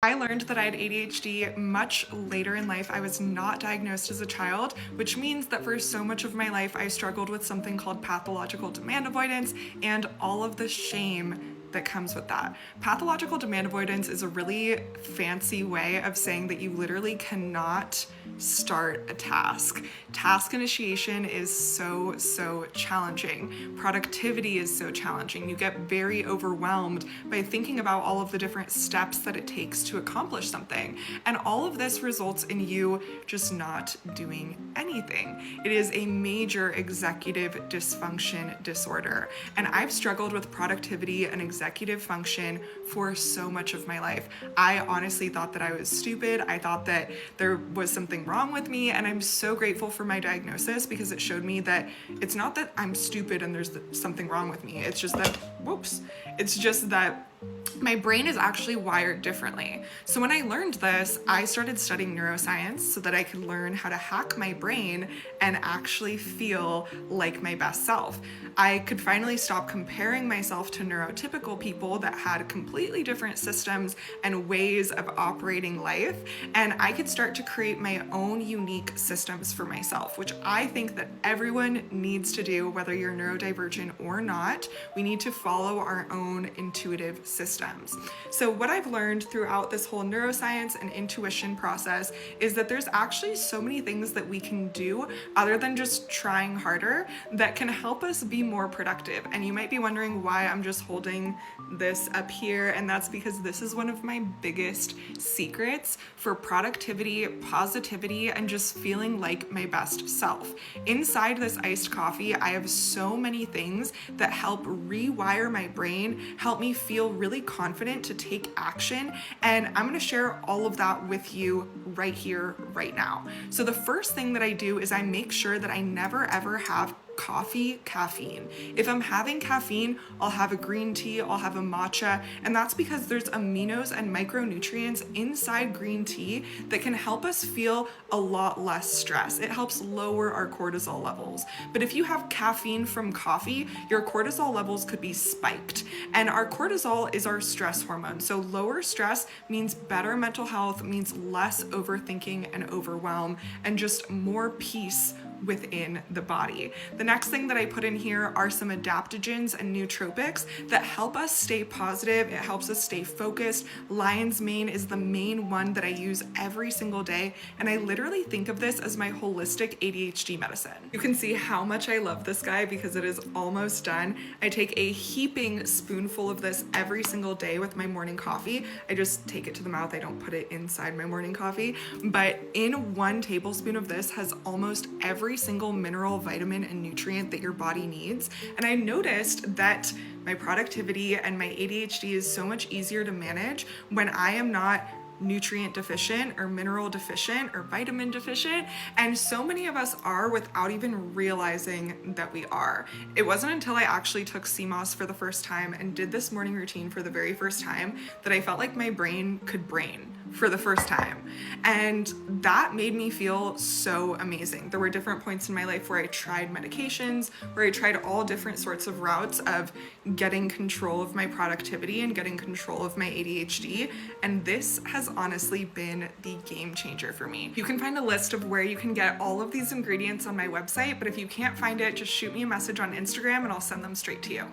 I learned that I had ADHD much later in life. I was not diagnosed as a child, which means that for so much of my life, I struggled with something called pathological demand avoidance and all of the shame that comes with that. Pathological demand avoidance is a really fancy way of saying that you literally cannot start a task. Task initiation is so challenging. Productivity is so challenging. You get very overwhelmed by thinking about all of the different steps that it takes to accomplish something. And all of this results in you just not doing anything. It is a major executive dysfunction disorder. And I've struggled with productivity and executive function for so much of my life. I honestly thought that I was stupid. I thought that there was something wrong with me. And I'm so grateful for my diagnosis because it showed me that it's not that I'm stupid and there's something wrong with me. It's just that, whoops, it's just that my brain is actually wired differently. So when I learned this, I started studying neuroscience so that I could learn how to hack my brain and actually feel like my best self. I could finally stop comparing myself to neurotypical people that had completely different systems and ways of operating life, and I could start to create my own unique systems for myself, which I think that everyone needs to do, whether you're neurodivergent or not. We need to follow our own intuitive systems. So what I've learned throughout this whole neuroscience and intuition process is that there's actually so many things that we can do other than just trying harder that can help us be more productive. And you might be wondering why I'm just holding this up here, and that's because this is one of my biggest secrets for productivity, positivity, and just feeling like my best self. Inside this iced coffee, I have so many things that help rewire my brain, help me feel really confident to take action, and I'm gonna share all of that with you right here, right now. So the first thing that I do is I make sure that I never ever have caffeine. If I'm having caffeine, I'll have a green tea, I'll have a matcha, and that's because there's aminos and micronutrients inside green tea that can help us feel a lot less stress. It helps lower our cortisol levels. But if you have caffeine from coffee, your cortisol levels could be spiked. And our cortisol is our stress hormone. So lower stress means better mental health, means less overthinking and overwhelm, and just more peace within the body. The next thing that I put in here are some adaptogens and nootropics that help us stay positive. It helps us stay focused. Lion's mane is the main one that I use every single day, and I literally think of this as my holistic ADHD medicine. You can see how much I love this guy because it is almost done. I take a heaping spoonful of this every single day with my morning coffee. I just take it to the mouth. I don't put it inside my morning coffee, but in 1 tablespoon of this has almost every single mineral, vitamin, and nutrient that your body needs. And I noticed that my productivity and my ADHD is so much easier to manage when I am not nutrient deficient or mineral deficient or vitamin deficient, and so many of us are without even realizing that we are. It wasn't until I actually took CMOS for the first time and did this morning routine for the very first time that I felt like my brain could brain for the first time, and that made me feel so amazing. There were different points in my life where I tried medications, where I tried all different sorts of routes of getting control of my productivity and getting control of my ADHD, and this has honestly been the game changer for me. You can find a list of where you can get all of these ingredients on my website, but if you can't find it, just shoot me a message on Instagram and I'll send them straight to you.